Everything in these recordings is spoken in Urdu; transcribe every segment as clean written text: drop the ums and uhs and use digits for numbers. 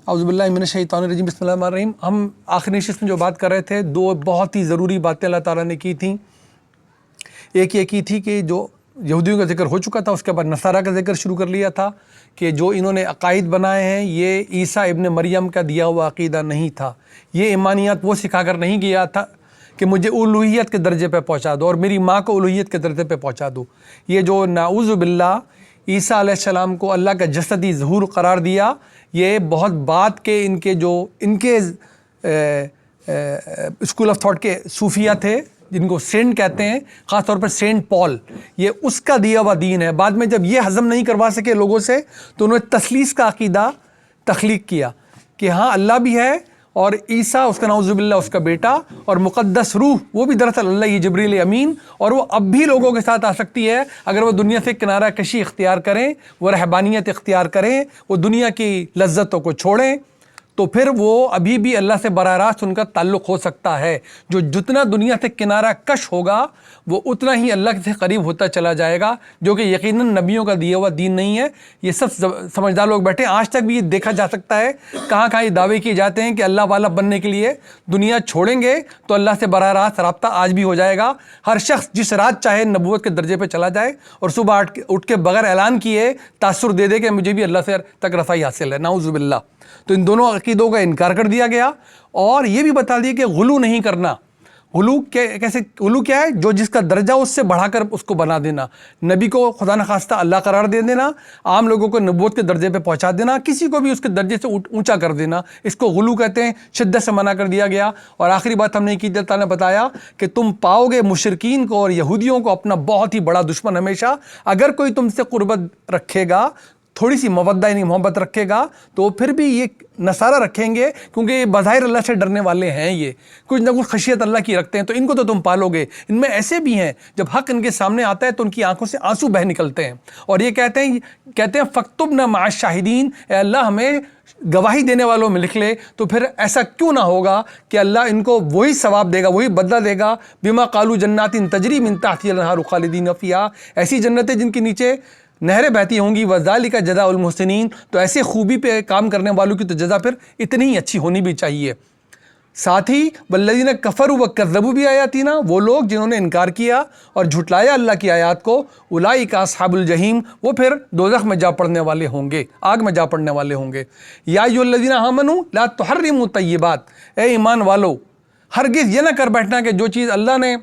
اعوذ باللہ من الشیطان الرجیم، بسم اللہ الرحمن الرحیم۔ ہم آخری نشست میں جو بات کر رہے تھے، دو بہت ہی ضروری باتیں اللہ تعالیٰ نے کی تھیں۔ ایک یہ کی تھی کہ جو یہودیوں کا ذکر ہو چکا تھا، اس کے بعد نصارہ کا ذکر شروع کر لیا تھا کہ جو انہوں نے عقائد بنائے ہیں یہ عیسیٰ ابن مریم کا دیا ہوا عقیدہ نہیں تھا۔ یہ ایمانیات وہ سکھا کر نہیں گیا تھا کہ مجھے الوہیت کے درجے پہ پہنچا دو اور میری ماں کو الوہیت کے درجے پہ پہنچا دو۔ یہ جو نعوذ باللہ عیسیٰ علیہ السلام کو اللہ کا جسدی ظہور قرار دیا، یہ بہت بعد کے ان کے اسکول آف تھاٹ کے صوفیہ تھے، جن کو سینٹ کہتے ہیں، خاص طور پر سینٹ پال، یہ اس کا دیا ہوا دین ہے۔ بعد میں جب یہ ہضم نہیں کروا سکے لوگوں سے تو انہوں نے تثلیث کا عقیدہ تخلیق کیا کہ ہاں اللہ بھی ہے اور عیسیٰ اس کا نعوذ باللہ اس کا بیٹا، اور مقدس روح وہ بھی دراصل اللہ ہی جبریل امین، اور وہ اب بھی لوگوں کے ساتھ آ سکتی ہے اگر وہ دنیا سے کنارہ کشی اختیار کریں، وہ رہبانیت اختیار کریں، وہ دنیا کی لذتوں کو چھوڑیں، تو پھر وہ ابھی بھی اللہ سے براہ راست ان کا تعلق ہو سکتا ہے۔ جو جتنا دنیا سے کنارہ کش ہوگا وہ اتنا ہی اللہ سے قریب ہوتا چلا جائے گا، جو کہ یقیناً نبیوں کا دیا ہوا دین نہیں ہے۔ یہ سب سمجھدار لوگ بیٹھے، آج تک بھی یہ دیکھا جا سکتا ہے کہاں کہاں یہ دعوے کیے جاتے ہیں کہ اللہ والا بننے کے لیے دنیا چھوڑیں گے تو اللہ سے براہ راست رابطہ آج بھی ہو جائے گا۔ ہر شخص جس رات چاہے نبوت کے درجے پہ چلا جائے اور صبح اٹھ کے بغیر اعلان کیے تاثر دے دے کہ مجھے بھی اللہ سے تک رسائی حاصل ہے، نعوذ باللہ۔ تو ان دونوں عقیدوں کا انکار کر دیا گیا، اور یہ بھی بتا دیا کہ غلو نہیں کرنا۔ غلو کیا ہے؟ جو جس کا درجہ اس سے بڑھا کر اس کو بنا دینا، نبی کو خدا نخواستہ اللہ قرار دے دینا، عام لوگوں کو نبوت کے درجے پہ پہنچا دینا، کسی کو بھی اس کے درجے سے اونچا کر دینا، اس کو غلو کہتے ہیں۔ شدت سے منع کر دیا گیا۔ اور آخری بات ہم نے کی، اللہ تعالیٰ نے بتایا کہ تم پاؤ گے مشرکین کو اور یہودیوں کو اپنا بہت ہی بڑا دشمن ہمیشہ۔ اگر کوئی تم سے قربت رکھے گا، تھوڑی سی مودہ یعنی محبت رکھے گا، تو پھر بھی یہ نصارہ رکھیں گے، کیونکہ یہ بظاہر اللہ سے ڈرنے والے ہیں، یہ کچھ نہ کچھ خشیت اللہ کی رکھتے ہیں، تو ان کو تو تم پالو گے۔ ان میں ایسے بھی ہیں جب حق ان کے سامنے آتا ہے تو ان کی آنکھوں سے آنسو بہہ نکلتے ہیں، اور یہ کہتے ہیں فاکتبنا مع الشاہدین، اے اللہ ہمیں گواہی دینے والوں میں لکھ لے۔ تو پھر ایسا کیوں نہ ہوگا کہ اللہ ان کو وہی ثواب دے گا، وہی بدلہ دے گا۔ بما قالوا جنات تجری من تحتها الانہار خالدین فیہا، ایسی جنتیں جن کے نیچے نہریں بہتی ہوں گی، وذالک جزاء المحسنین، تو ایسے خوبی پہ کام کرنے والوں کی تو جزا پھر اتنی ہی اچھی ہونی بھی چاہیے۔ ساتھ ہی والذین کفروا وکذبوا بآیاتنا، وہ لوگ جنہوں نے انکار کیا اور جھٹلایا اللہ کی آیات کو، اولئک اصحاب الجحیم، وہ پھر دوزخ میں جا پڑنے والے ہوں گے، آگ میں جا پڑنے والے ہوں گے۔ یا ایھا الذین آمنوا لا تحرموا الطیبات، اے ایمان والو ہرگز یہ نہ کر بیٹھنا کہ جو چیز اللہ نے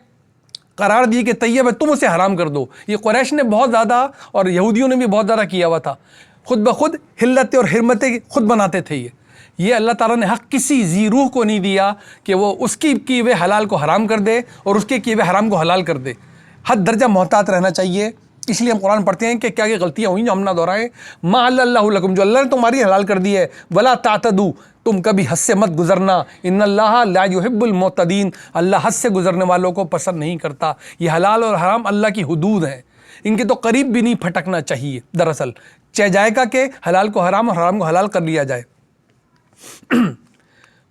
قرار دی کہ طیب ہے تم اسے حرام کر دو۔ یہ قریش نے بہت زیادہ اور یہودیوں نے بھی بہت زیادہ کیا ہوا تھا، خود بخود حلتیں اور حرمتیں خود بناتے تھے۔ یہ اللہ تعالیٰ نے حق کسی ذی روح کو نہیں دیا کہ وہ اس کی کیے ہوئے حلال کو حرام کر دے اور اس کے کیے ہوئے حرام کو حلال کر دے۔ حد درجہ محتاط رہنا چاہیے۔ اس لیے ہم قرآن پڑھتے ہیں کہ کیا یہ غلطیاں ہوئیں جو ہم نہ دہرائیں۔ ما احل اللہ لکم، جو اللہ نے تمہاری حلال کر دی ہے، ولا تعتدوا، تم کبھی حد سے مت گزرنا، ان اللہ لا يحب المعتدین، اللہ حد سے گزرنے والوں کو پسند نہیں کرتا۔ یہ حلال اور حرام اللہ کی حدود ہیں، ان کے تو قریب بھی نہیں پھٹکنا چاہیے۔ دراصل چہ جائے گا کہ حلال کو حرام اور حرام کو حلال کر لیا جائے۔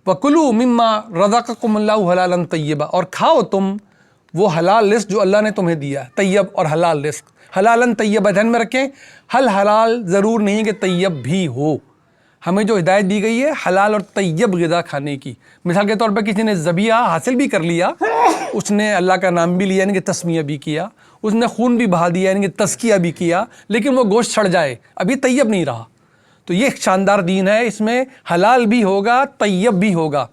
وَكُلُوا مِمَّا رَزَقَكُمُ اللَّهُ حَلَالًا طَيِّبًا، اور کھاؤ تم وہ حلال رزق جو اللہ نے تمہیں دیا، طیب اور حلال رزق۔ حلالًا طیبا دھیان میں رکھیں، حلال ضرور نہیں کہ طیب بھی ہو۔ ہمیں جو ہدایت دی گئی ہے حلال اور طیب غذا کھانے کی۔ مثال کے طور پر کسی نے ذبیحہ حاصل بھی کر لیا، اس نے اللہ کا نام بھی لیا یعنی کہ تسمیہ بھی کیا، اس نے خون بھی بہا دیا یعنی کہ تزکیہ بھی کیا، لیکن وہ گوشت سڑ جائے، ابھی طیب نہیں رہا۔ تو یہ ایک شاندار دین ہے، اس میں حلال بھی ہوگا، طیب بھی ہوگا،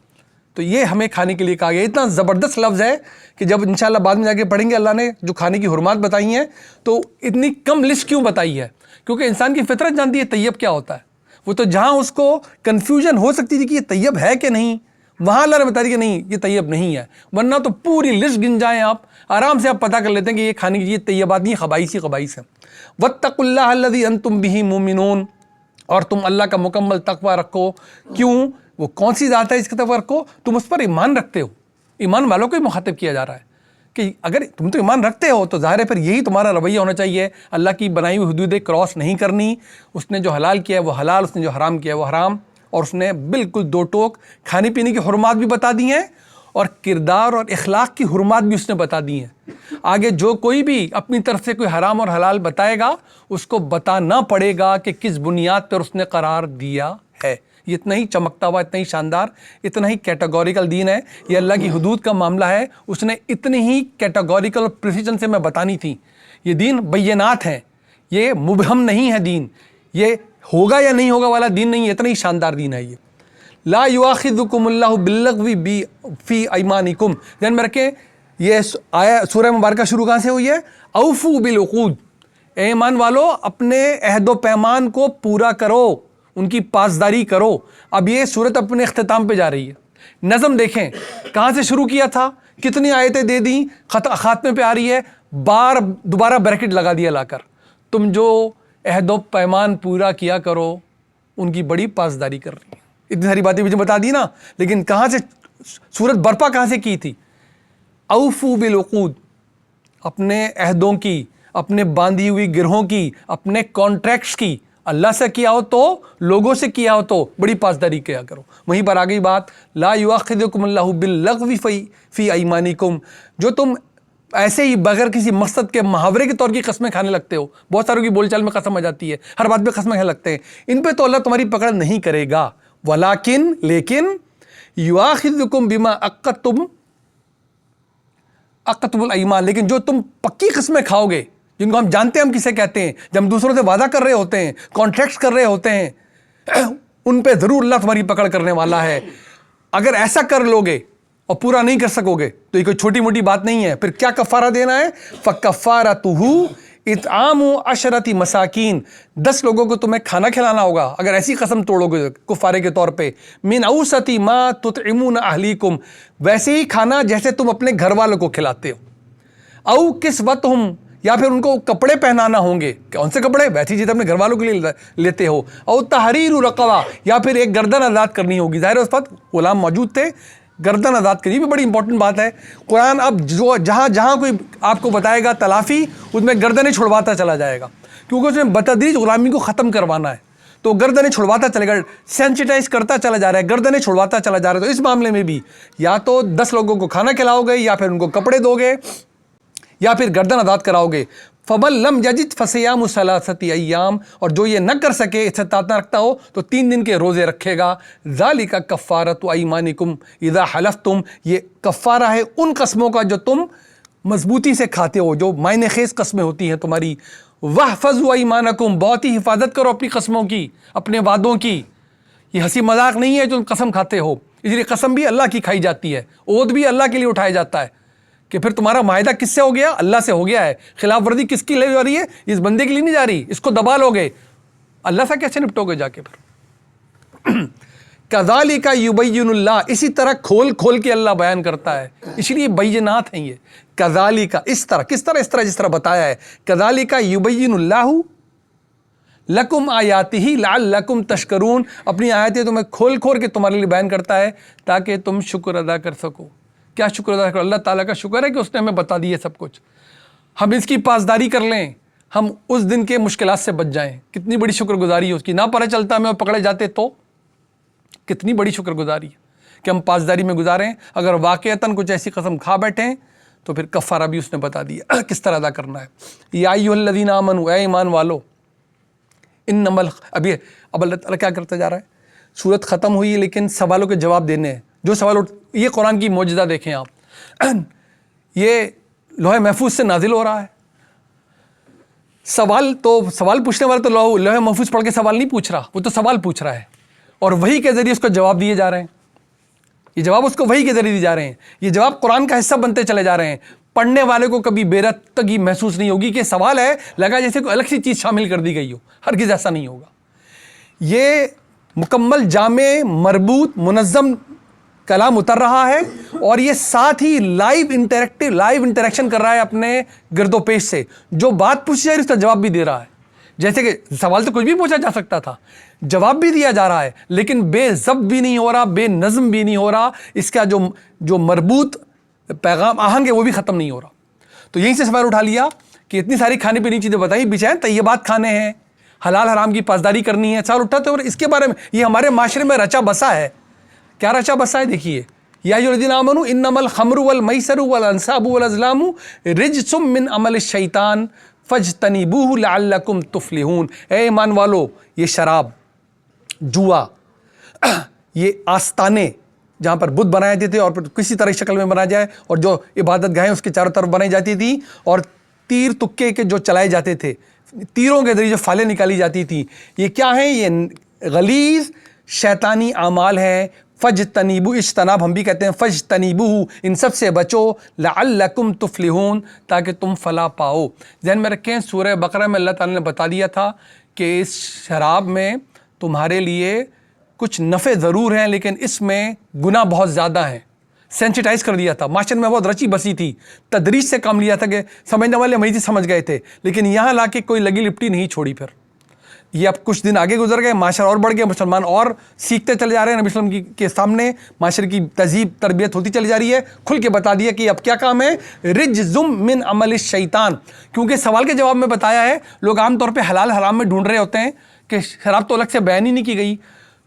تو یہ ہمیں کھانے کے لیے کہا گیا۔ اتنا زبردست لفظ ہے کہ جب انشاءاللہ بعد میں جا کے پڑھیں گے اللہ نے جو کھانے کی حرمات بتائی ہیں تو اتنی کم لسٹ کیوں بتائی ہے، کیونکہ انسان کی فطرت جانتی ہے طیب کیا ہوتا ہے۔ وہ تو جہاں اس کو کنفیوژن ہو سکتی تھی کہ یہ طیب ہے کہ نہیں، وہاں اللہ نے بتا دیا کہ نہیں یہ طیب نہیں ہے، ورنہ تو پوری لسٹ گن جائیں آپ آرام سے آپ پتہ کر لیتے ہیں کہ یہ کھانے کی یہ طیبات نہیں، خبائث ہی خبائث ہیں۔ واتقوا اللہ الذی انتم بہ مؤمنون، اور تم اللہ کا مکمل تقوی رکھو۔ کیوں؟ وہ کون سی ذات ہے اس کا تقوی رکھو؟ تم اس پر ایمان رکھتے ہو۔ ایمان والوں کو ہی مخاطب کیا جا رہا ہے کہ اگر تم تو ایمان رکھتے ہو تو ظاہر ہے پھر یہی تمہارا رویہ ہونا چاہیے، اللہ کی بنائی ہوئی حدودیں کراس نہیں کرنی۔ اس نے جو حلال کیا ہے وہ حلال، اس نے جو حرام کیا ہے وہ حرام، اور اس نے بالکل دو ٹوک کھانے پینے کی حرمات بھی بتا دی ہیں اور کردار اور اخلاق کی حرمات بھی اس نے بتا دی ہیں۔ آگے جو کوئی بھی اپنی طرف سے کوئی حرام اور حلال بتائے گا اس کو بتانا پڑے گا کہ کس بنیاد پر اس نے قرار دیا ہے۔ یہ اتنا ہی چمکتا ہوا، اتنا ہی شاندار، اتنا ہی کیٹاگوریکل دین ہے. یہ اللہ کی حدود کا معاملہ ہے، اس نے اتنی ہی کیٹاگوریکل اور پریسیجن سے میں بتانی تھی. یہ دین بینات ہیں، یہ مبہم نہیں ہے دین، یہ ہوگا یا نہیں ہوگا والا دین نہیں ہے، اتنا ہی شاندار دین ہے یہ. لا یؤاخذکم اللہ باللغو فی ایمانکم، ذہن میں رکھیں یہ آیا سورہ مبارکہ شروع کہاں سے ہوئی ہے؟ اوفو بالعقود، اے ایمان والو اپنے عہد و پیمان کو پورا کرو، ان کی پاسداری کرو. اب یہ صورت اپنے اختتام پہ جا رہی ہے. نظم دیکھیں کہاں سے شروع کیا تھا، کتنی آیتیں دے دیں، خاتمے پہ آ رہی ہے، دوبارہ بریکٹ لگا دیا لا کر، تم جو عہد و پیمان پورا کیا کرو ان کی بڑی پاسداری کر رہی ہے. اتنی ساری باتیں مجھے بتا دی نا، لیکن کہاں سے صورت برپا کہاں سے کی تھی؟ اوفو بالعقود، اپنے عہدوں کی، اپنے باندھی ہوئی گرہوں کی، اپنے کانٹریکٹس کی، اللہ سے کیا ہو تو لوگوں سے کیا ہو تو بڑی پاسداری کیا کرو. وہیں پر آگئی بات، لا یؤاخذکم اللہ باللغو فی ایمانکم، جو تم ایسے ہی بغیر کسی مقصد کے محاورے کے طور کی قسمیں کھانے لگتے ہو. بہت ساروں کی بول چال میں قسم آ جاتی ہے، ہر بات پہ قسمیں کھانے لگتے ہیں، ان پہ تو اللہ تمہاری پکڑ نہیں کرے گا. ولیکن یؤاخذکم بما عقدتم الایمان، لیکن جو تم پکی قسمیں کھاؤ گے، جن کو ہم جانتے ہیں ہم کسے کہتے ہیں، جب ہم دوسروں سے وعدہ کر رہے ہوتے ہیں، کانٹریکٹس کر رہے ہوتے ہیں، ان پہ ضرور اللہ تمہاری پکڑ کرنے والا ہے. اگر ایسا کر لوگے اور پورا نہیں کر سکو گے تو یہ کوئی چھوٹی موٹی بات نہیں ہے. پھر کیا کفارہ دینا ہے؟ فَكَفَّارَتُهُ اطعام 10 مساکین، 10 لوگوں کو تمہیں کھانا کھلانا ہوگا اگر ایسی قسم توڑو گے کفارے کے طور پہ. من اوسط ما تطعمون اہلیکم، ویسے ہی کھانا جیسے تم اپنے گھر والوں کو کھلاتے ہو. او کسوتہم، یا پھر ان کو کپڑے پہنانا ہوں گے. کون سے کپڑے؟ ویسے ہی جیسے اپنے گھر والوں کے لیے لیتے ہو. او تحریر رقبہ، یا پھر ایک گردن آزاد کرنی ہوگی. ظاہر اس وقت غلام موجود تھے، گردن آزاد کرنی بھی بڑی امپورٹنٹ بات ہے. قرآن اب جو جہاں کوئی آپ کو بتائے گا تلافی، اس میں گردنیں چھڑواتا چلا جائے گا، کیونکہ اس نے بتدریج غلامی کو ختم کروانا ہے. تو گردنیں چھڑواتا چلے گا، سینسیٹائز کرتا چلا جا رہا ہے، گردنیں چھڑواتا چلا جا رہا ہے. تو اس معاملے میں بھی یا تو 10 لوگوں کو کھانا کھلاؤ گے، یا پھر ان کو کپڑے دو گے، یا پھر گردن آزاد کراؤ گے. فَمَن لَمْ يَجِدْ فَصِيَامُ 3 ایام، اور جو یہ نہ کر سکے، استطاعت نہ رکھتا ہو، تو 3 دن کے روزے رکھے گا. ذَلِكَ كَفَّارَةُ أَيْمَانِكُمْ إِذَا حَلَفْتُمْ، یہ کفارہ ہے ان قسموں کا جو تم مضبوطی سے کھاتے ہو، جو معنی خیز قسمیں ہوتی ہیں تمہاری. وَاحْفَظُوا أَيْمَانَكُمْ، بہت ہی حفاظت کرو اپنی قسموں کی، اپنے وعدوں کی. یہ ہنسی مذاق نہیں ہے جو تم قسم کھاتے ہو. اس لیے قسم بھی اللہ کی کھائی جاتی ہے، عہد بھی اللہ کے لیے اٹھایا جاتا ہے، کہ پھر تمہارا معاہدہ کس سے ہو گیا؟ اللہ سے ہو گیا ہے. خلاف ورزی کس کی لے جا رہی ہے؟ اس بندے کے لیے نہیں جا رہی، اس کو دبا لو گے، اللہ سے کیسے نپٹو گے جا کے پھر؟ کذالک یبین اللہ، اسی طرح کھول کے اللہ بیان کرتا ہے، اس لیے بینات ہیں یہ. کذالک، اس طرح، کس طرح؟ اس طرح جس طرح بتایا ہے. کذالک یبین اللہ لکم آیاتہ لعلکم تشکرون، اپنی آیتیں تمہیں کھول کے تمہارے لیے بیان کرتا ہے تاکہ تم شکر ادا کر سکو. کیا شکر ادا کرو؟ اللہ تعالیٰ کا شکر ہے کہ اس نے ہمیں بتا دی ہے سب کچھ. ہم اس کی پاسداری کر لیں، ہم اس دن کے مشکلات سے بچ جائیں. کتنی بڑی شکر گزاری ہے اس کی. نہ پتہ چلتا ہمیں اور پکڑے جاتے تو کتنی بڑی شکر گزاری ہے کہ ہم پاسداری میں گزاریں. اگر واقعتاً کچھ ایسی قسم کھا بیٹھیں تو پھر کفارہ بھی اس نے بتا دیا کس طرح ادا کرنا ہے. یا ایھا الذین آمنوا، اے ایمان والو، انما اب اللہ تعالیٰ کیا کرتا جا رہا ہے؟ سورت ختم ہوئی ہے لیکن سوالوں کے جواب دینے ہیں. جو سوال یہ قرآن کی معجزہ دیکھیں آپ، یہ لوح محفوظ سے نازل ہو رہا ہے. سوال پوچھنے والا تو لوح محفوظ پڑھ کے سوال نہیں پوچھ رہا، وہ تو سوال پوچھ رہا ہے، اور وحی کے ذریعے اس کو جواب دیے جا رہے ہیں. یہ جواب اس کو وحی کے ذریعے دیے جا رہے ہیں. یہ جواب قرآن کا حصہ بنتے چلے جا رہے ہیں. پڑھنے والے کو کبھی بے ربطگی محسوس نہیں ہوگی کہ سوال ہے، لگا جیسے کوئی الگ سی چیز شامل کر دی گئی ہو. ہرگز ایسا نہیں ہوگا. یہ مکمل جامع مربوط منظم کلام اتر رہا ہے، اور یہ ساتھ ہی لائیو انٹریکشن کر رہا ہے اپنے گرد و پیش سے. جو بات پوچھی جا رہی ہے اس کا جواب بھی دے رہا ہے. جیسے کہ سوال تو کچھ بھی پوچھا جا سکتا تھا، جواب بھی دیا جا رہا ہے، لیکن بے ضبط بھی نہیں ہو رہا، بے نظم بھی نہیں ہو رہا. اس کا جو مربوط پیغام آہنگ ہے وہ بھی ختم نہیں ہو رہا. تو یہیں سے سوال اٹھا لیا کہ اتنی ساری کھانے پینے کی چیزیں بتائی، بچائیں طیبات کھانے ہیں، حلال حرام کی پاسداری کرنی ہے. سوال اٹھاتے اور اس کے بارے میں یہ ہمارے معاشرے میں رچا بسا ہے. کیا رچا بسا ہے؟ دیکھیے، یا ایھا الذین آمنوا انما الخمر والمیسر والانصاب والازلام رجس من عمل الشیطان فاجتنبوہ لعلکم تفلحون. اے ایمان والو، یہ شراب، جوا، یہ آستانے جہاں پر بت بنائے جاتے تھے اور پھر کسی طرح شکل میں بنایا جائے، اور جو عبادت گاہیں اس کے چاروں طرف بنائی جاتی تھی، اور تیر تکے کے جو چلائے جاتے تھے، تیروں کے ذریعے جو فالیں نکالی جاتی تھیں، یہ کیا ہیں؟ یہ غلیظ شیطانی اعمال ہیں۔ فجتنیبو، اجتناب ہم بھی کہتے ہیں، فجتنیبو، ان سب سے بچو، لعلکم تفلحون، تاکہ تم فلاح پاؤ۔ ذہن میں رکھیں سورہ بقرہ میں اللہ تعالیٰ نے بتا دیا تھا کہ اس شراب میں تمہارے لیے کچھ نفع ضرور ہیں، لیکن اس میں گناہ بہت زیادہ ہیں۔ سینسٹائز کر دیا تھا، معاشرے میں بہت رچی بسی تھی، تدریج سے کام لیا تھا کہ سمجھنے والے امریکی سمجھ گئے تھے، لیکن یہاں لا کے کوئی لگی لپٹی نہیں چھوڑی۔ پھر یہ اب کچھ دن آگے گزر گئے، معاشرہ اور بڑھ گیا، مسلمان اور سیکھتے چلے جا رہے ہیں، نبی صلی اللہ علیہ وسلم کے سامنے معاشرے کی تہذیب تربیت ہوتی چلی جا رہی ہے، کھل کے بتا دیا کہ اب کیا کام ہے، رجزم من عمل الشیطان۔ کیونکہ سوال کے جواب میں بتایا ہے، لوگ عام طور پہ حلال حرام میں ڈھونڈ رہے ہوتے ہیں کہ شراب تو الگ سے بیان ہی نہیں کی گئی،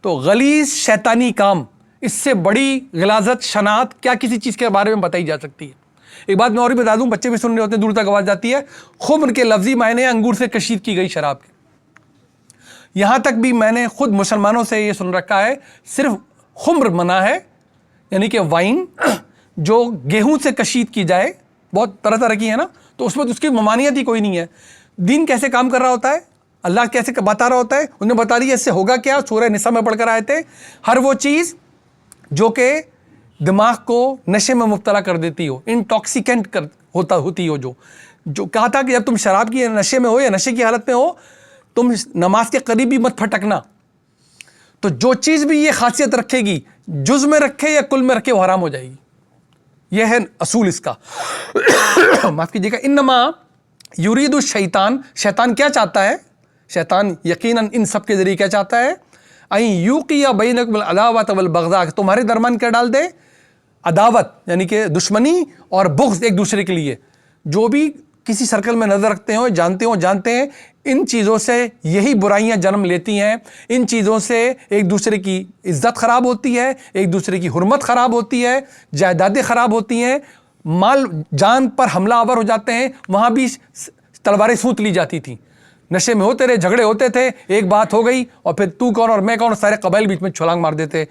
تو غلیظ شیطانی کام، اس سے بڑی غلاظت شناعت کیا کسی چیز کے بارے میں بتائی جا سکتی ہے؟ ایک بات میں اور بھی بتا دوں، بچے بھی سن رہے ہوتے ہیں، دور تک آواز جاتی ہے، خمر کے لفظی معنی انگور سے کشید کی گئی شراب کے۔ یہاں تک بھی میں نے خود مسلمانوں سے یہ سن رکھا ہے، صرف خمر منع ہے، یعنی کہ وائن جو گیہوں سے کشید کی جائے، بہت طرح طرح کی ہے نا، تو اس میں اس کی ممانعت ہی کوئی نہیں ہے۔ دین کیسے کام کر رہا ہوتا ہے، اللہ کیسے بتا رہا ہوتا ہے، انہیں بتا دیا اس سے ہوگا کیا، سورہ نساء میں پڑھ کر آئے تھے، ہر وہ چیز جو کہ دماغ کو نشے میں مبتلا کر دیتی ہو، انٹاکسیکینٹ ہوتی ہو، جو کہا تھا کہ جب تم شراب کی نشے میں ہو یا نشے کی حالت میں ہو، تم نماز کے قریب بھی مت پھٹکنا۔ تو جو چیز بھی یہ خاصیت رکھے گی، جز میں رکھے یا کل میں رکھے، وہ حرام ہو جائے گی۔ یہ ہے اصول اس کا۔ معاف کیجیے گا، انما یرید الشیطان، شیطان کیا چاہتا ہے؟ شیطان یقیناً ان سب کے ذریعے کیا چاہتا ہے؟ این یوقع بینکم العداوۃ والبغضاء، تمہارے درمیان کیا ڈال دے؟ عداوت، یعنی کہ دشمنی اور بغض ایک دوسرے کے لیے۔ جو بھی کسی سرکل میں نظر رکھتے ہوں، جانتے ہیں ان چیزوں سے یہی برائیاں جنم لیتی ہیں، ان چیزوں سے ایک دوسرے کی عزت خراب ہوتی ہے، ایک دوسرے کی حرمت خراب ہوتی ہے، جائیدادیں خراب ہوتی ہیں، مال جان پر حملہ آور ہو جاتے ہیں۔ وہاں بھی تلواریں سونت لی جاتی تھیں، نشے میں ہوتے رہے، جھگڑے ہوتے تھے، ایک بات ہو گئی اور پھر تو کون اور میں کون، سارے قبائل بیچ میں چھلانگ مار دیتے۔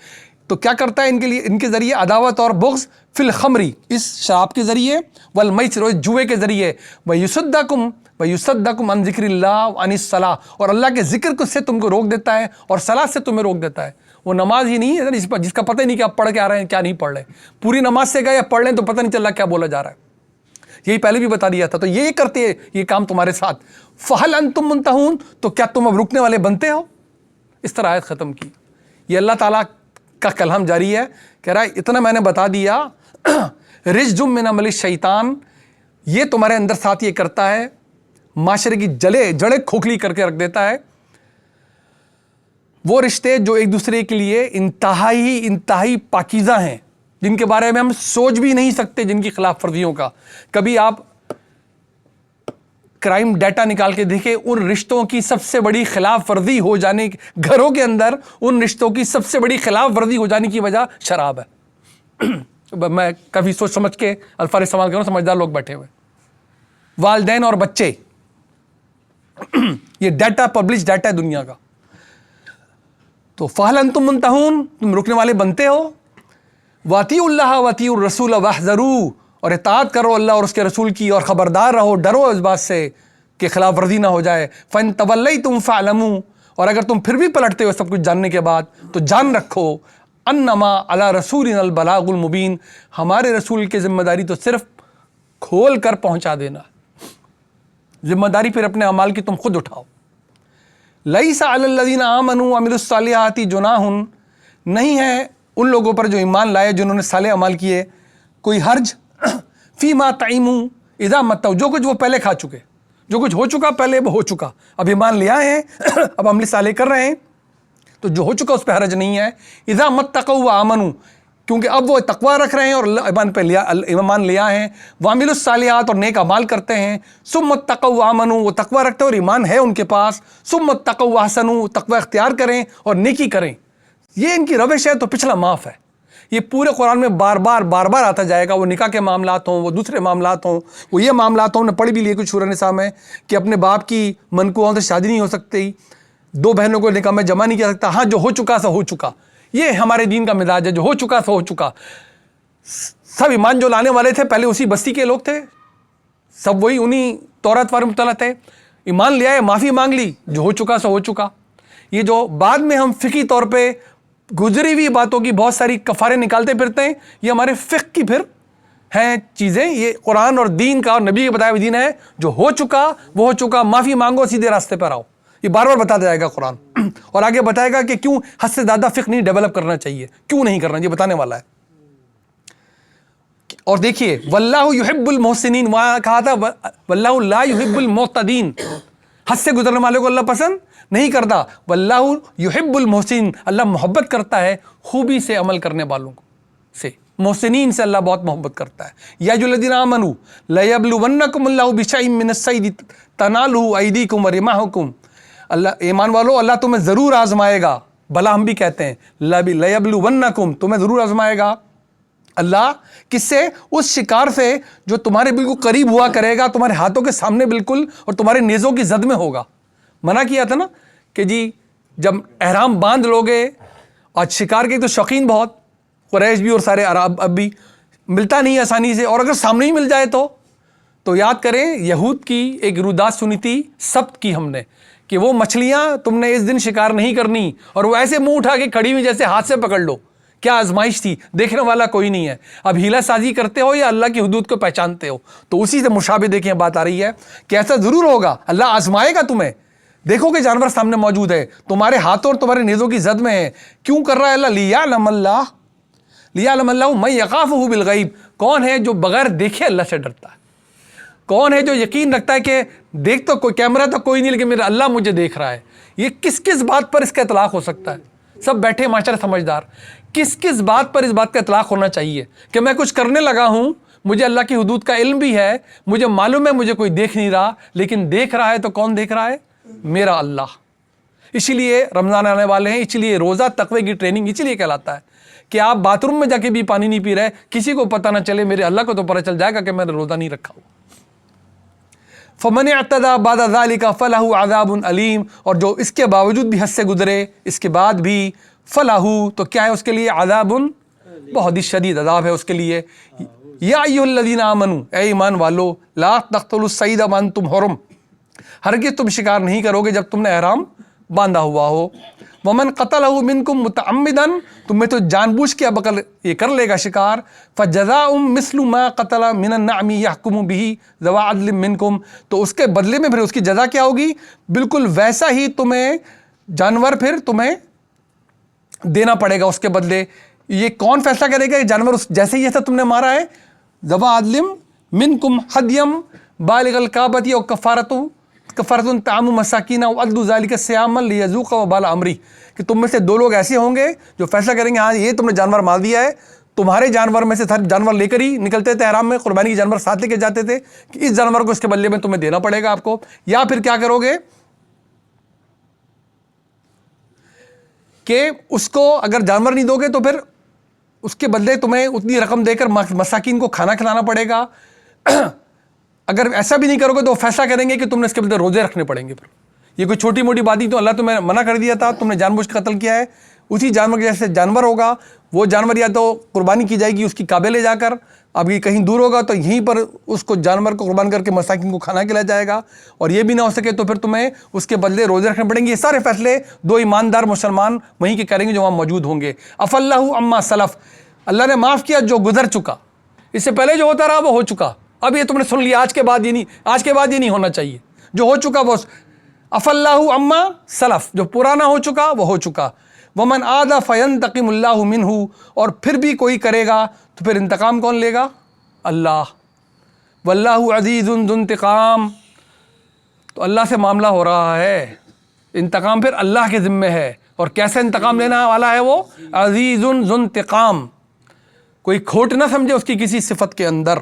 تو کیا کرتا ہے ان کے لیے، ان کے ذریعے عداوت اور بغض فی الخمری، اس شراب کے ذریعے، والمیسر، جوئے کے ذریعے، ویصدکم عن ذکر اللہ وعن الصلاۃ، اور اللہ کے ذکر کو سے تم کو روک دیتا ہے اور صلاۃ سے تمہیں روک دیتا ہے۔ وہ نماز ہی نہیں ہے جس کا پتہ ہی نہیں کہ آپ پڑھ کے آ رہے ہیں کیا نہیں پڑھ رہے، پوری نماز سے گئے پڑھ لیں تو پتہ نہیں چل رہا کیا بولا جا رہا ہے۔ یہی پہلے بھی بتا دیا تھا، تو یہ کرتے ہیں یہ کام تمہارے ساتھ۔ فہل انتم منتہون، تو کیا تم اب رکنے والے بنتے ہو؟ اس طرح آیت ختم کی۔ یہ اللہ تعالیٰ کا کلام جاری ہے، کہہ رہا ہے اتنا میں نے بتا دیا، رجزم من عمل الشیطان، یہ تمہارے اندر ساتھ یہ کرتا ہے، معاشرے کی جڑیں کھوکھلی کر کے رکھ دیتا ہے۔ وہ رشتے جو ایک دوسرے کے لیے انتہائی پاکیزہ ہیں، جن کے بارے میں ہم سوچ بھی نہیں سکتے، جن کی خلاف ورزیوں کا، کبھی آپ کرائم ڈیٹا نکال کے دیکھیں، ان رشتوں کی سب سے بڑی خلاف ورزی ہو جانے، گھروں کے اندر ان رشتوں کی سب سے بڑی خلاف ورزی ہو جانے کی وجہ شراب ہے۔ میں کبھی سوچ سمجھ کے الفاظ استعمال کروں، سمجھدار لوگ بیٹھے ہوئے، والدین اور بچے، یہ ڈیٹا پبلش ڈیٹا ہے دنیا کا۔ تو فہل انتم منتہون، تم رکنے والے بنتے ہو، واطیعوا اللہ واطیعوا الرسول واحذروا، اور اطاعت کرو اللہ اور اس کے رسول کی، اور خبردار رہو، ڈرو اس بات سے کہ خلاف ورزی نہ ہو جائے۔ فَإِن تَوَلَّيْتُمْ فَاعْلَمُوا، اور اگر تم پھر بھی پلٹتے ہو سب کچھ جاننے کے بعد، تو جان رکھو انما علی رسولنا البلاغ المبین، ہمارے رسول کی ذمہ داری تو صرف کھول کر پہنچا دینا، ذمہ داری پھر اپنے اعمال کی تم خود اٹھاؤ۔ لیس علی الذین آمنوا وعملوا الصالحات جناح، نہیں ہے ان لوگوں پر جو ایمان لائے، جنہوں نے صالح اعمال کیے، کوئی حرج فیما طعموا اذا متوا، جو کچھ وہ پہلے کھا چکے، جو کچھ ہو چکا پہلے وہ ہو چکا، اب ایمان لے آئے ہیں، اب عمل صالح کر رہے ہیں، تو جو ہو چکا اس پہ حرج نہیں ہے۔ اذا متقوا وآمنوا، کیونکہ اب وہ تقوی رکھ رہے ہیں اور ایمان لے آئے ہیں، وعملوا الصالحات، اور نیک اعمال کرتے ہیں، ثم اتقوا وآمنوا، وہ تقوی رکھتے ہیں اور ایمان ہے ان کے پاس، ثم اتقوا واحسنوا، تقوی اختیار کریں اور نیکی کریں، یہ ان کی روش ہے، تو پچھلا معاف ہے۔ یہ پورے قرآن میں بار بار آتا جائے گا، وہ نکاح کے معاملات ہوں، وہ دوسرے معاملات ہوں، وہ یہ معاملات ہوں، نے پڑھ بھی لیے کچھ سورہ نساء میں کہ اپنے باپ کی منکوحوں سے شادی نہیں ہو سکتی، دو بہنوں کو نکاح میں جمع نہیں کیا سکتا، ہاں جو ہو چکا سا ہو چکا، یہ ہمارے دین کا مزاج ہے، جو ہو چکا سو ہو چکا. سب ایمان جو لانے والے تھے پہلے اسی بستی کے لوگ تھے، سب وہی انہی تورات پر مطلع تھے، ایمان لے آئے، معافی مانگ لی، جو ہو چکا سو ہو چکا. یہ جو بعد میں ہم فقہی طور پہ گزری ہوئی باتوں کی بہت ساری کفارے نکالتے پھرتے ہیں، یہ ہمارے فقہ کی پھر ہیں چیزیں. یہ قرآن اور دین کا اور نبی کے بتایا ہوئے دین ہے، جو ہو چکا وہ ہو چکا، معافی مانگو، سیدھے راستے پر آؤ. یہ بار بار بتاتا جائے گا قرآن، اور آگے بتائے گا کہ کیوں حد سے زیادہ فقہ نہیں ڈیولپ کرنا چاہیے، کیوں نہیں کرنا، یہ بتانے والا ہے. اور دیکھیے واللہ یحب المحسنین، وہاں کہا تھا واللہ لا یحب المعتدین، حد سے گزرنے والے کو اللہ پسند نہیں کرتا. واللہ یحب المحسنین، اللہ محبت کرتا ہے خوبی سے عمل کرنے والوں کو سے، محسنین سے اللہ بہت محبت کرتا ہے. یا ایھا الذین آمنوا لیبلونکم اللہ بشیء من الصید تنالہ ایدیکم ورماحکم. اللہ ایمان والو، اللہ تمہیں ضرور آزمائے گا، بلا ہم بھی کہتے ہیں لیبلونکم، تمہیں ضرور آزمائے گا اللہ. کس سے؟ اس شکار سے جو تمہارے بالکل قریب ہوا کرے گا، تمہارے ہاتھوں کے سامنے بالکل، اور تمہارے نیزوں کی زد میں ہوگا. منع کیا تھا نا کہ جی جب احرام باندھ لوگے، اور شکار کے تو شوقین بہت، قریش بھی اور سارے عرب اب بھی، ملتا نہیں آسانی سے، اور اگر سامنے ہی مل جائے تو یاد کریں یہود کی ایک رودات سنی تھی سبت کی ہم نے، کہ وہ مچھلیاں تم نے اس دن شکار نہیں کرنی، اور وہ ایسے منہ اٹھا کے کھڑی ہوئی جیسے ہاتھ سے پکڑ لو. کیا آزمائش تھی، دیکھنے والا کوئی نہیں ہے. اب ہیلا سازی کرتے ہو یا اللہ کی حدود کو پہچانتے ہو؟ تو اسی سے مشابہ دیکھیں بات آ رہی ہے کہ ایسا ضرور ہوگا، اللہ آزمائے گا تمہیں. دیکھو کہ جانور سامنے موجود ہے، تمہارے ہاتھوں اور تمہارے نیزوں کی زد میں ہے. کیوں کر رہا ہے اللہ؟ لیعلم اللہ من یخافہ بالغیب. کون ہے جو بغیر دیکھے اللہ سے ڈرتا ہے؟ کون ہے جو یقین رکھتا ہے کہ دیکھ تو کوئی کیمرہ تو کوئی نہیں، لیکن میرا اللہ مجھے دیکھ رہا ہے؟ یہ کس کس بات پر اس کا اطلاق ہو سکتا ہے؟ سب بیٹھے معاشرہ سمجھدار، کس کس بات پر اس بات کا اطلاق ہونا چاہیے کہ میں کچھ کرنے لگا ہوں، مجھے اللہ کی حدود کا علم بھی ہے، مجھے معلوم ہے مجھے کوئی دیکھ نہیں رہا، لیکن دیکھ رہا ہے تو کون دیکھ رہا ہے؟ میرا اللہ. اسی لیے رمضان آنے والے ہیں، اسی لیے روزہ تقوی کی ٹریننگ اسی لیے کہلاتا ہے کہ آپ باتھ روم میں جا کے بھی پانی نہیں پی رہے، کسی کو پتہ نہ چلے، میرے اللہ کو تو پتہ چل جائے گا کہ میں نے روزہ نہیں رکھا ہوا. فمن اعتدى بعد ذلك فله عذاب علیم. اور جو اس کے باوجود بھی حد سے گزرے، اس کے بعد بھی فلاح، تو کیا ہے اس کے لیے؟ عذاب، بہت ہی شدید عذاب ہے اس کے لیے. یا ایھا الذین آمنوا، اے ایمان والو، لا تقتلوا الصید وانتم حرم، ہرگز تم شکار نہیں کرو گے جب تم نے احرام باندھا ہوا ہو. ومن قتلہ منکم متعمدا، تم میں تو جان بوجھ کے اب اگر یہ کر لے گا شکار، فجزاء مثل ما قتل من النعم یحکم به ذو عدل منکم، تو اس کے بدلے میں پھر اس کی جزا کیا ہوگی؟ بالکل ویسا ہی تمہیں جانور پھر تمہیں دینا پڑے گا اس کے بدلے. یہ کون فیصلہ کرے گا؟ جانور جیسے ہی ایسا تم نے مارا ہے، ذو عدل منکم حدیم بالغ الکعبۃ او کفارۃ طعام مساکین او عدل ذلک صیاما لیذوق وبال امری، کہ تم میں سے دو لوگ ایسے ہوں گے جو فیصلہ کریں گے ہاں یہ تم نے جانور مار دیا ہے. تمہارے جانور میں سے ہر جانور لے کر ہی نکلتے تھے احرام میں، قربانی کے جانور ساتھ لے کے جاتے تھے کہ اس جانور کو اس کے بدلے میں تمہیں دینا پڑے گا آپ کو. یا پھر کیا کرو گے کہ اس کو اگر جانور نہیں دو گے تو پھر اس کے بدلے تمہیں اتنی رقم دے کر مساکین کو کھانا کھلانا پڑے گا. اگر ایسا بھی نہیں کرو گے تو وہ فیصلہ کریں گے کہ تم نے اس کے بدلے روزے رکھنے پڑیں گے. پھر یہ کوئی چھوٹی موٹی بات ہی تو اللہ تمہیں منع کر دیا تھا، تم نے جان بوجھ کے قتل کیا ہے. اسی جانور کے جیسے جانور ہوگا، وہ جانور یا تو قربانی کی جائے گی اس کی کعبے لے جا کر، اب یہ کہیں دور ہوگا تو یہیں پر اس کو جانور کو قربان کر کے مساکین کو کھانا کھلایا جائے گا. اور یہ بھی نہ ہو سکے تو پھر تمہیں اس کے بدلے روزے رکھنے پڑیں گے. یہ سارے فیصلے دو ایماندار مسلمان وہیں کے کریں گے جو وہاں موجود ہوں گے. عفا اللہ عما سلف، اللہ نے معاف کیا جو گزر چکا، اس سے پہلے جو ہوتا رہا وہ ہو چکا. اب یہ تم نے سن لیا، آج کے بعد یہ نہیں ہونا چاہیے. جو ہو چکا وہ عفا اللہ عما سلف، جو پرانا ہو چکا وہ ہو چکا. ومن عاد فینتقم اللہ منہ، اور پھر بھی کوئی کرے گا تو پھر انتقام کون لے گا؟ اللہ. واللہ عزیز ذو انتقام، تو اللہ سے معاملہ ہو رہا ہے، انتقام پھر اللہ کے ذمے ہے. اور کیسے انتقام لینا والا ہے وہ؟ عزیز ذو انتقام، کوئی کھوٹ نہ سمجھے اس کی کسی صفت کے اندر.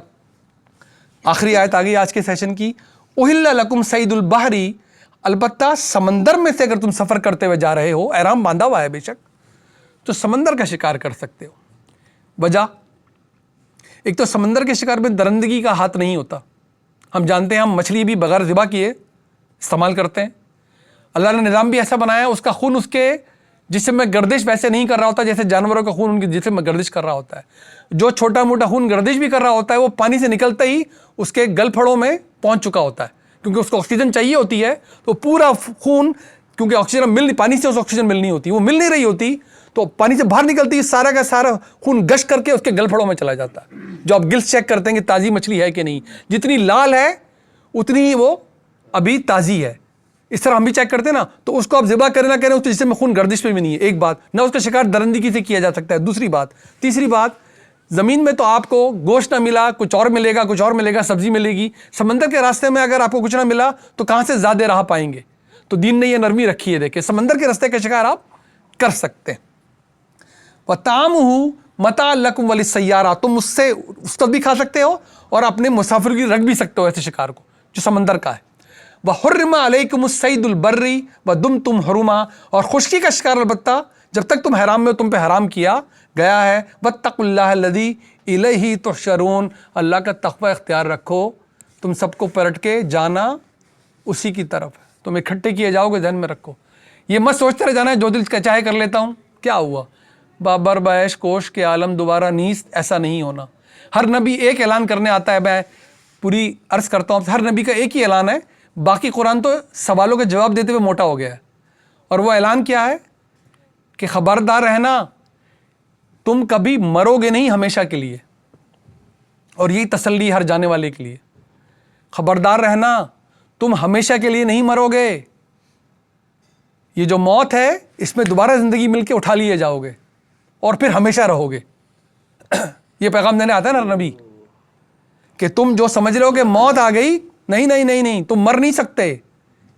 آخری آیت آ گئی آج کے سیشن کی. احل لکم صید البحر، البتہ سمندر میں سے اگر تم سفر کرتے ہوئے جا رہے ہو، احرام باندھا ہوا ہے بے شک، تو سمندر کا شکار کر سکتے ہو. وجہ ایک تو سمندر کے شکار میں درندگی کا ہاتھ نہیں ہوتا. ہم جانتے ہیں ہم مچھلی بھی بغیر ذبح کیے استعمال کرتے ہیں. اللہ نے نظام بھی ایسا بنایا ہے اس کا خون اس کے جسم میں گردش ویسے نہیں کر رہا ہوتا جیسے جانوروں کا خون ان کے جسم میں گردش کر رہا ہوتا ہے. جو چھوٹا موٹا خون گردش بھی کر رہا ہوتا ہے وہ پانی سے نکلتے ہی اس کے گل پھڑوں میں پہنچ چکا ہوتا ہے, کیونکہ اس کو آکسیجن چاہیے ہوتی ہے. تو پورا خون, کیونکہ آکسیجن پانی سے اس آکسیجن ملنی ہوتی ہے, وہ مل نہیں رہی ہوتی, تو پانی سے باہر نکلتی سارا کا سارا خون گش کر کے اس کے گل پھڑوں میں چلا جاتا ہے. جو آپ گلس چیک کرتے ہیں کہ تازی مچھلی ہے کہ نہیں, جتنی لال ہے اتنی ہی وہ ابھی تازی ہے. اس طرح ہم بھی چیک کرتے ہیں نا, تو اس کو آپ ذبح کریں نہ کریں اس جسم میں خون گردش پہ بھی نہیں ہے. ایک بات, نہ اس کا شکار درندگی سے کیا جا سکتا ہے. دوسری بات, تیسری بات, زمین میں تو آپ کو گوشت نہ ملا, کچھ اور ملے گا, کچھ اور ملے گا, سبزی ملے گی. سمندر کے راستے میں اگر آپ کو کچھ نہ ملا تو کہاں سے زیادہ راہ پائیں گے؟ تو دین نے یہ نرمی رکھی ہے, دیکھیں سمندر کے راستے کا شکار آپ کر سکتے ہیں. وَطَعَامُهُ مَتَاعًا لَكُمْ وَلِلسَّيَّارَةِ, تم اس سے اس وقت بھی کھا سکتے ہو اور اپنے مسافر کی رکھ بھی سکتے ہو ایسے شکار کو جو سمندر کا ہے. وَحُرِّمَ عَلَيْكُمُ الصَّيْدُ الْبَرِّ وَدُمْتُمْ حُرُمًا, اور خشکی کا شکار البتہ جب تک تم حرام میں تم پہ حرام کیا گیا ہے. وَاتَّقُوا اللَّهَ الَّذِي إِلَيْهِ تُحْشَرُونَ, اللہ کا تقوی اختیار رکھو, تم سب کو پلٹ کے جانا اسی کی طرف ہے, تم اکٹھے کیے جاؤ گے. ذہن میں رکھو, یہ مت سوچتے رہ جانا ہے جو دل کا چاہے کر لیتا ہوں, کیا ہوا بابر بیش کوش کے عالم دوبارہ نیست, ایسا نہیں ہونا. ہر نبی ایک اعلان کرنے آتا ہے, میں پوری عرض کرتا ہوں, ہر نبی کا ایک ہی اعلان ہے. باقی قرآن تو سوالوں کے جواب دیتے ہوئے موٹا ہو گیا ہے, اور وہ اعلان کیا ہے کہ خبردار رہنا تم کبھی مرو گے نہیں ہمیشہ کے لیے, اور یہی تسلی ہر جانے والے کے لیے. خبردار رہنا تم ہمیشہ کے لیے نہیں مرو گے, یہ جو موت ہے اس میں دوبارہ زندگی مل کے اٹھا لیے جاؤ گے اور پھر ہمیشہ رہو گے. یہ پیغام دینے آتا ہے نا نبی کہ تم جو سمجھ رہے ہو کہ موت آ گئی, نہیں نہیں نہیں نہیں, تم مر نہیں سکتے,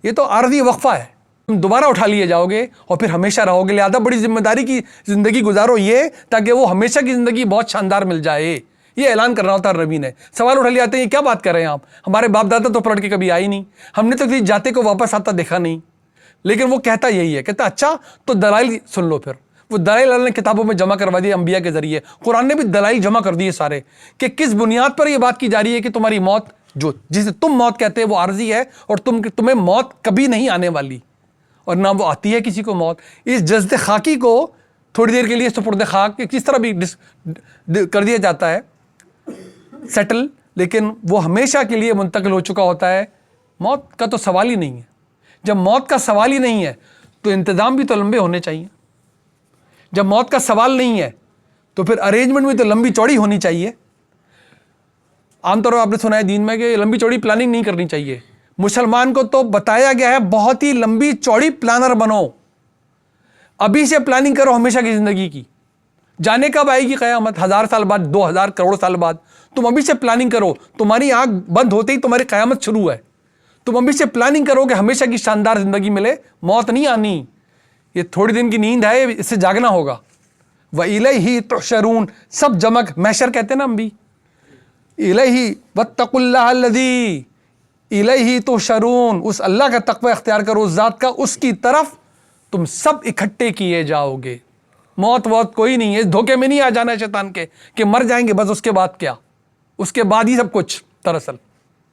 یہ تو عارضی وقفہ ہے, تم دوبارہ اٹھا لیے جاؤ گے اور پھر ہمیشہ رہو گے. لہذا بڑی ذمہ داری کی زندگی گزارو یہ, تاکہ وہ ہمیشہ کی زندگی بہت شاندار مل جائے. یہ اعلان کرنا ہوتا ہے نبی نے. سوال اٹھا لیے آتے ہیں, یہ کیا بات کر رہے ہیں آپ, ہمارے باپ دادا تو پلٹ کے کبھی آئے نہیں, ہم نے تو کسی جاتے کو واپس آتا دیکھا نہیں. لیکن وہ کہتا یہی ہے, کہتا اچھا تو دلائل سن لو. پھر وہ دلائل اللہ نے کتابوں میں جمع کروا دیے انبیاء کے ذریعے. قرآن نے بھی دلائل جمع کر دیے سارے, کہ کس بنیاد پر یہ بات کی جا رہی ہے کہ تمہاری موت, جو جسے تم موت کہتے ہیں, وہ عارضی ہے, اور تمہیں موت کبھی نہیں آنے والی, اور نہ وہ آتی ہے کسی کو موت. اس جسد خاکی کو تھوڑی دیر کے لیے سپرد خاک کس طرح بھی کر دیا جاتا ہے سیٹل, لیکن وہ ہمیشہ کے لیے منتقل ہو چکا ہوتا ہے. موت کا تو سوال ہی نہیں ہے. جب موت کا سوال ہی نہیں ہے تو انتظام بھی تو لمبے ہونے چاہیے. جب موت کا سوال نہیں ہے تو پھر ارینجمنٹ بھی تو لمبی چوڑی ہونی چاہیے. عام طور پر آپ نے سنا ہے دین میں کہ لمبی چوڑی پلاننگ نہیں کرنی چاہیے. مسلمان کو تو بتایا گیا ہے بہت ہی لمبی چوڑی پلانر بنو, ابھی سے پلاننگ کرو ہمیشہ کی زندگی کی. جانے کب آئے گی قیامت, 1000 سال بعد, 2000 کروڑ سال بعد, تم ابھی سے پلاننگ کرو. تمہاری آنکھ بند ہوتے ہی تمہاری قیامت شروع ہے. تم ابھی سے پلاننگ کرو کہ ہمیشہ کی شاندار زندگی ملے, موت نہیں آنی. یہ تھوڑی دن کی نیند ہے, اس سے جاگنا ہوگا. وَإِلَيْهِ تُحْشَرُونَ, سب جمع محشر کہتے ہیں نا ہم بھی. إِلَيْهِ وَاتَّقُوا اللَّهَ الَّذِي إِلَيْهِ تُحْشَرُونَ, اس اللہ کا تقوی اختیار کرو, اس ذات کا, اس کی طرف تم سب اکٹھے کیے جاؤ گے. موت کوئی نہیں ہے, اس دھوکے میں نہیں آ جانا ہے شیطان کے کہ مر جائیں گے بس, اس کے بعد کیا, اس کے بعد ہی سب کچھ. دراصل